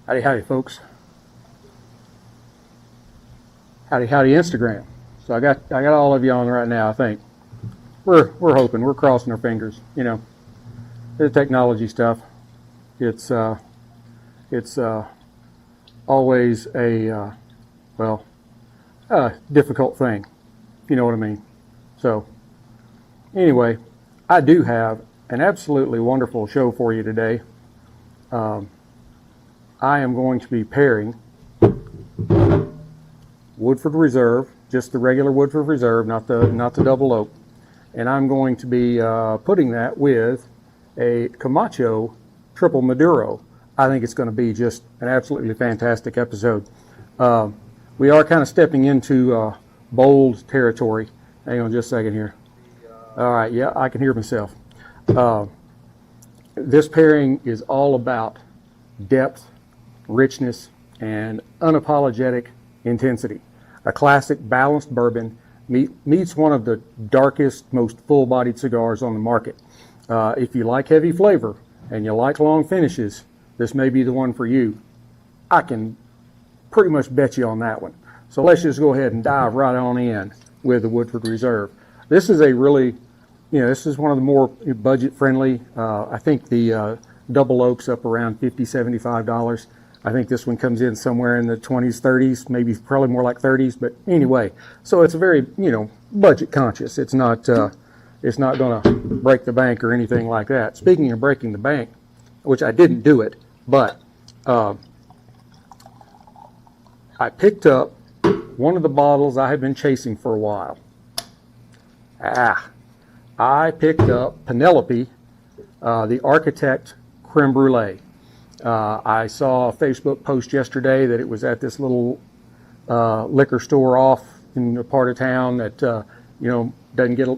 Howdy, howdy, folks. Howdy, howdy, Instagram. So I got all of you on right now. I think we're hoping, we're crossing our fingers. You know, the technology stuff. It's always a difficult thing. You know what I mean? So anyway, I do have an absolutely wonderful show for you today. I am going to be pairing Woodford Reserve, just the regular Woodford Reserve, not the double oak, and I'm going to be putting that with a Camacho Triple Maduro. I think it's going to be just an absolutely fantastic episode. We are kind of stepping into bold territory. Hang on just a second here. All right, yeah, I can hear myself. This pairing is all about depth, richness, and unapologetic intensity. A classic balanced bourbon meets one of the darkest, most full-bodied cigars on the market. If you like heavy flavor and you like long finishes, this may be the one for you. I can pretty much bet you on that one. So let's just go ahead and dive right on in with the Woodford Reserve. This is a really, this is one of the more budget-friendly. I think the double oak's up around $50, $75. I think this one comes in somewhere in the 20s, 30s, maybe probably more like 30s. But anyway, so it's a very, budget conscious. It's not going to break the bank or anything like that. Speaking of breaking the bank, which I didn't do it, but I picked up one of the bottles I had been chasing for a while. I picked up Penelope, the Architect Creme Brulee. I saw a Facebook post yesterday that it was at this little liquor store off in a part of town that doesn't get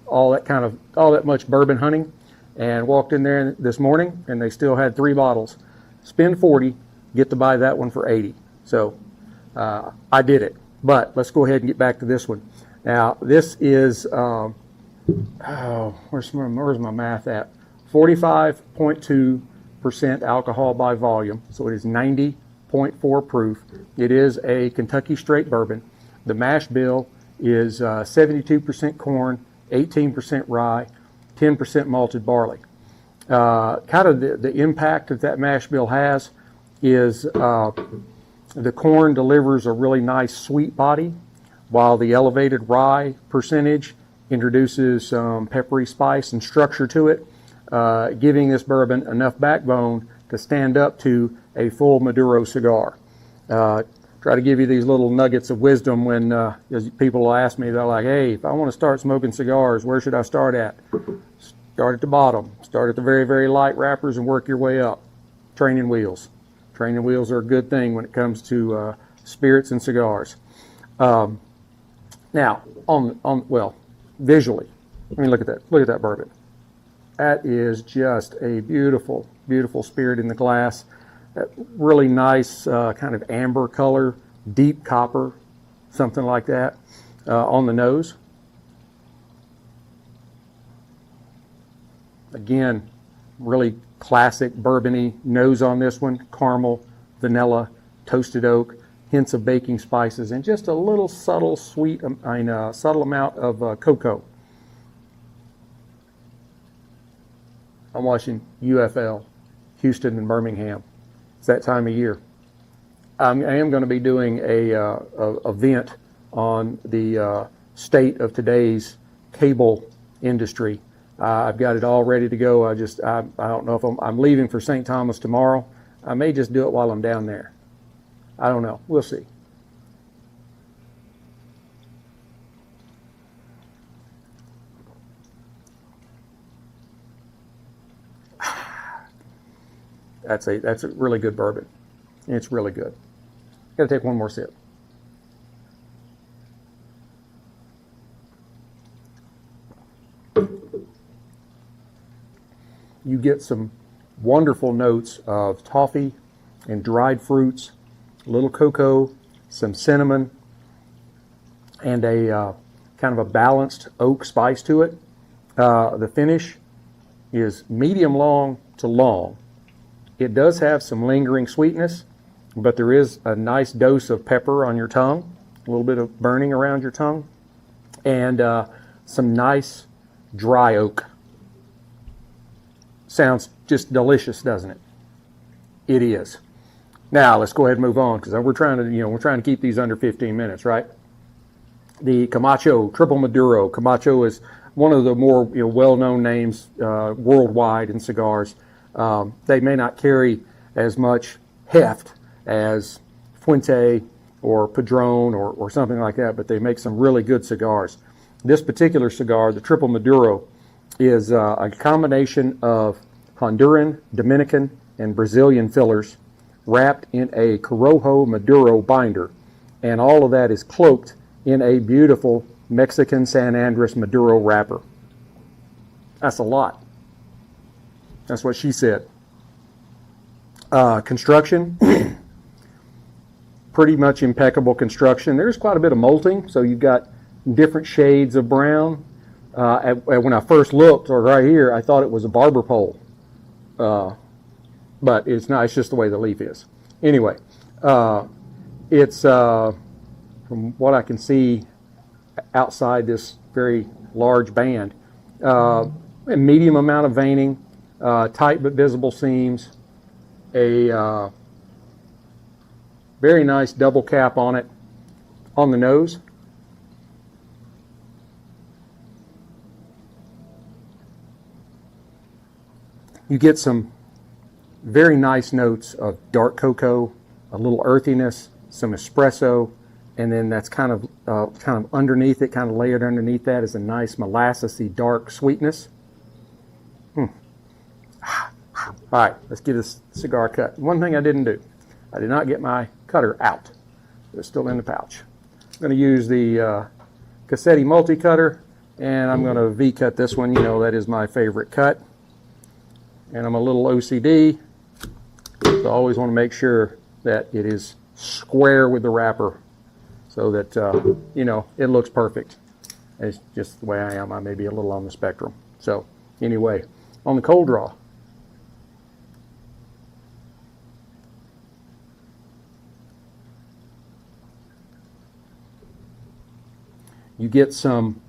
all that much bourbon hunting, and walked in there this morning and they still had 3 bottles. Spend 40, get to buy that one for 80. So I did it. But let's go ahead and get back to this one. Now this is where's my math at? 45.2% alcohol by volume, so it is 90.4 proof. It is a Kentucky straight bourbon. The mash bill is 72% corn, 18% rye, 10% malted barley. Kind of the impact that mash bill has is the corn delivers a really nice sweet body, while the elevated rye percentage introduces some peppery spice and structure to it, giving this bourbon enough backbone to stand up to a full Maduro cigar. Try to give you these little nuggets of wisdom when people will ask me, they're like, hey, if I want to start smoking cigars, where should I start at? Start at the bottom. Start at the very, very light wrappers and work your way up. Training wheels. Training wheels are a good thing when it comes to spirits and cigars. Now, visually, I mean, look at that. Look at that bourbon. That is just a beautiful, beautiful spirit in the glass. That really nice kind of amber color, deep copper, something like that on the nose. Again, really classic bourbony nose on this one. Caramel, vanilla, toasted oak, hints of baking spices, and just a little subtle subtle amount of cocoa. I'm watching UFL, Houston and Birmingham. It's that time of year. I am going to be doing a event on the state of today's cable industry. I've got it all ready to go. I don't know if I'm leaving for St. Thomas tomorrow. I may just do it while I'm down there. I don't know. We'll see. That's a really good bourbon. It's really good. Got to take one more sip. You get some wonderful notes of toffee and dried fruits, a little cocoa, some cinnamon, and a kind of a balanced oak spice to it. The finish is medium long to long. It does have some lingering sweetness, but there is a nice dose of pepper on your tongue, a little bit of burning around your tongue, and some nice dry oak. Sounds just delicious, doesn't it? It is. Now let's go ahead and move on, because we're trying to keep these under 15 minutes, right? The Camacho Triple Maduro. Camacho is one of the more well-known names worldwide in cigars. They may not carry as much heft as Fuente or Padron or something like that, but they make some really good cigars. This particular cigar, the Triple Maduro, is a combination of Honduran, Dominican, and Brazilian fillers wrapped in a Corojo Maduro binder, and all of that is cloaked in a beautiful Mexican San Andres Maduro wrapper. That's a lot. That's what she said. Construction, pretty much impeccable construction. There's quite a bit of molting, so you've got different shades of brown. When I first looked, or right here, I thought it was a barber pole. But it's not, it's just the way the leaf is. Anyway, it's, from what I can see outside this very large band, a medium amount of veining, tight but visible seams, a very nice double cap on it, on the nose. You get some very nice notes of dark cocoa, a little earthiness, some espresso, and then that's kind of underneath it, kind of layered underneath that is a nice molassesy dark sweetness. All right, let's get this cigar cut. One thing I didn't do, I did not get my cutter out. It's still in the pouch. I'm going to use the Cassetti multi-cutter, and I'm going to V-cut this one. You know, that is my favorite cut. And I'm a little OCD, so I always want to make sure that it is square with the wrapper so that, it looks perfect. It's just the way I am. I may be a little on the spectrum. So anyway, on the cold draw, you get some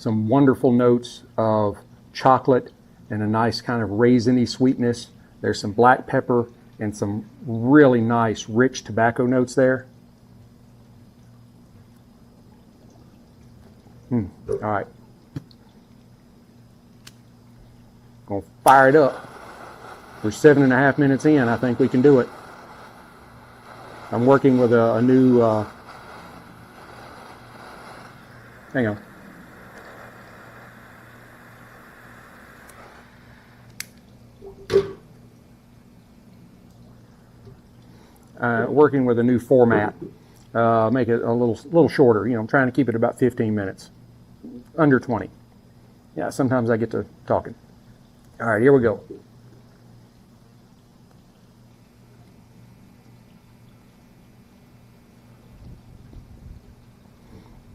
wonderful notes of chocolate and a nice kind of raisiny sweetness. There's some black pepper and some really nice rich tobacco notes there. All right. Gonna fire it up. We're 7.5 minutes in. I think we can do it. I'm working with a new, hang on. Working with a new format, make it a little shorter. I'm trying to keep it about 15 minutes, under 20. Yeah, sometimes I get to talking. All right, here we go.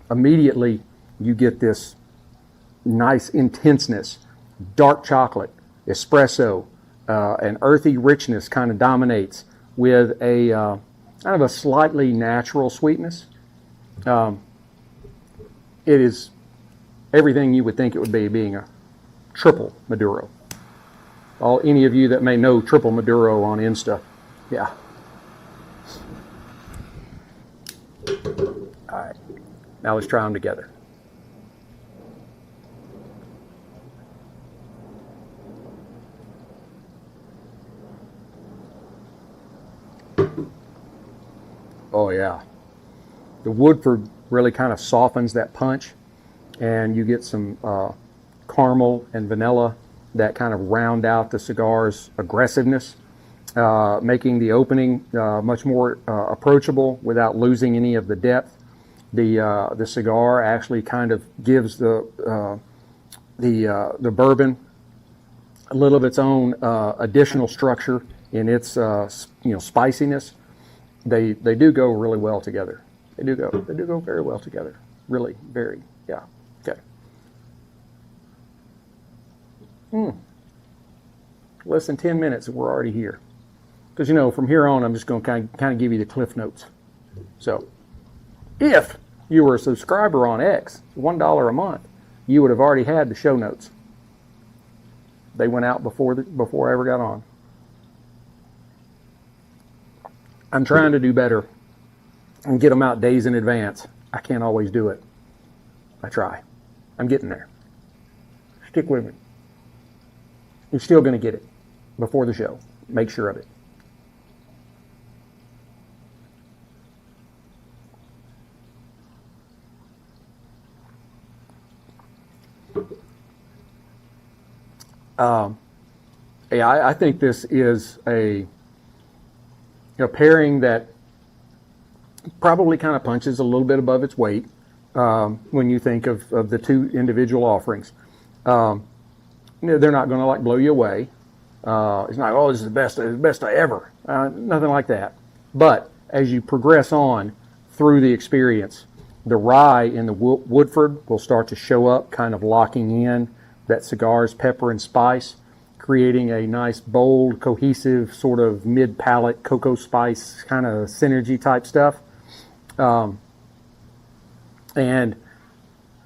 Immediately, you get this nice intenseness, dark chocolate, espresso, an earthy richness kind of dominates with a kind of a slightly natural sweetness. It is everything you would think it would be, being a triple Maduro. Any of you that may know Triple Maduro on Insta, yeah. All right, now let's try them together. Oh yeah, the Woodford really kind of softens that punch, and you get some caramel and vanilla that kind of round out the cigar's aggressiveness, making the opening much more approachable without losing any of the depth. The cigar actually kind of gives the bourbon a little of its own additional structure in its spiciness. They do go really well together. They do go very well together. Really, very, yeah. Okay. Less than 10 minutes and we're already here. because, you know, from here on, I'm just going to kind of give you the cliff notes. So if you were a subscriber on X, $1 a month, you would have already had the show notes. They went out before I ever got on. I'm trying to do better and get them out days in advance. I can't always do it. I try. I'm getting there. Stick with me. You're still going to get it before the show. Make sure of it. I think this is a pairing that probably kind of punches a little bit above its weight when you think of the two individual offerings. They're not going to like blow you away. It's not, oh, this is the best I ever. Nothing like that. But as you progress on through the experience, the rye in the Woodford will start to show up, kind of locking in that cigar's pepper and spice, creating a nice, bold, cohesive, sort of mid-palate cocoa spice kind of synergy type stuff. And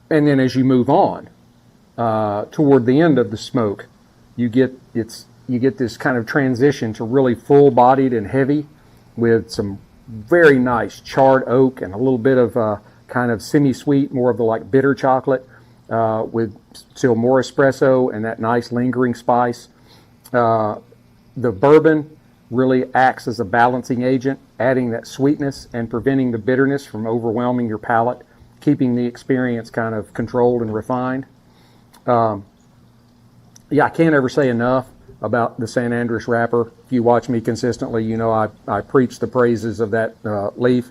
then as you move on toward the end of the smoke, you get this kind of transition to really full-bodied and heavy with some very nice charred oak and a little bit of kind of semi-sweet, more of the like bitter chocolate with still more espresso and that nice lingering spice. The bourbon really acts as a balancing agent, adding that sweetness and preventing the bitterness from overwhelming your palate, keeping the experience kind of controlled and refined. I can't ever say enough about the San Andres wrapper. If you watch me consistently, you know I preach the praises of that leaf.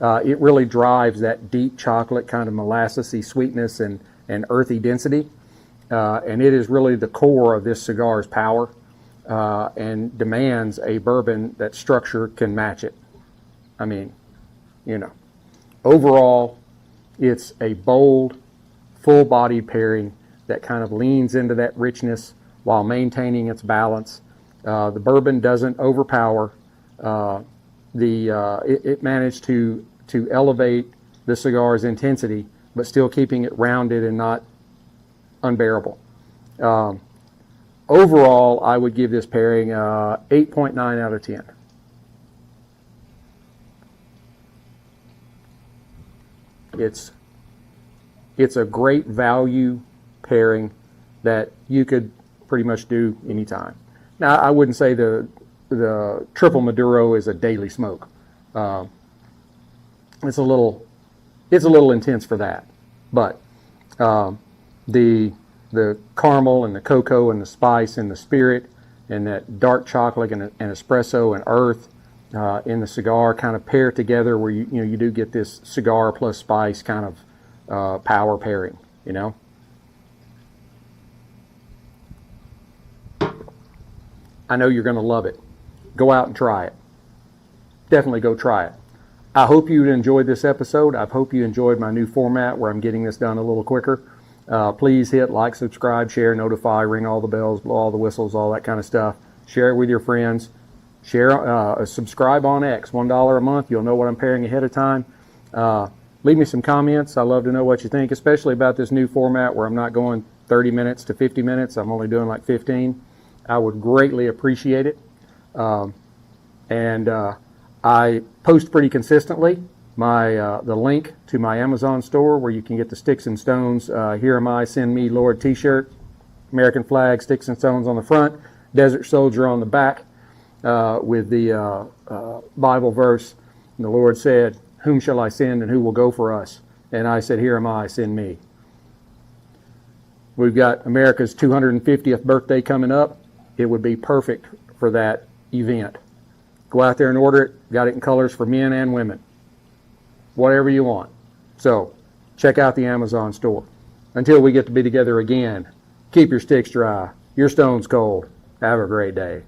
It really drives that deep chocolate kind of molassesy sweetness and earthy density. And it is really the core of this cigar's power and demands a bourbon that structure can match it. I mean, you know, overall, it's a bold, full-bodied pairing that kind of leans into that richness while maintaining its balance. The bourbon doesn't overpower. It managed to elevate the cigar's intensity, but still keeping it rounded and not unbearable. Overall, I would give this pairing 8.9 out of 10. It's a great value pairing that you could pretty much do anytime. Now, I wouldn't say the triple Maduro is a daily smoke. It's a little intense for that, but the caramel and the cocoa and the spice and the spirit and that dark chocolate and espresso and earth in the cigar kind of pair together, where you do get this cigar plus spice kind of power pairing, you know. I know you're going to love it. Go out and try it. Definitely go try it. I hope you enjoyed this episode. I hope you enjoyed my new format where I'm getting this done a little quicker. Please hit like, subscribe, share, notify, ring all the bells, blow all the whistles, all that kind of stuff. Share it with your friends. Share, subscribe on X, $1 a month. You'll know what I'm pairing ahead of time. Leave me some comments. I love to know what you think, especially about this new format where I'm not going 30 minutes to 50 minutes. I'm only doing like 15. I would greatly appreciate it. I post pretty consistently the link to my Amazon store where you can get the Sticks-n-Stones Here Am I, Send Me Lord t-shirt, American flag, Sticks-n-Stones on the front, Desert Soldier on the back with the Bible verse. And the Lord said, "Whom shall I send and who will go for us?" And I said, "Here am I, send me." We've got America's 250th birthday coming up. It would be perfect for that event. Go out there and order it. Got it in colors for men and women. Whatever you want. So, check out the Amazon store. Until we get to be together again, keep your sticks dry, your stones cold. Have a great day.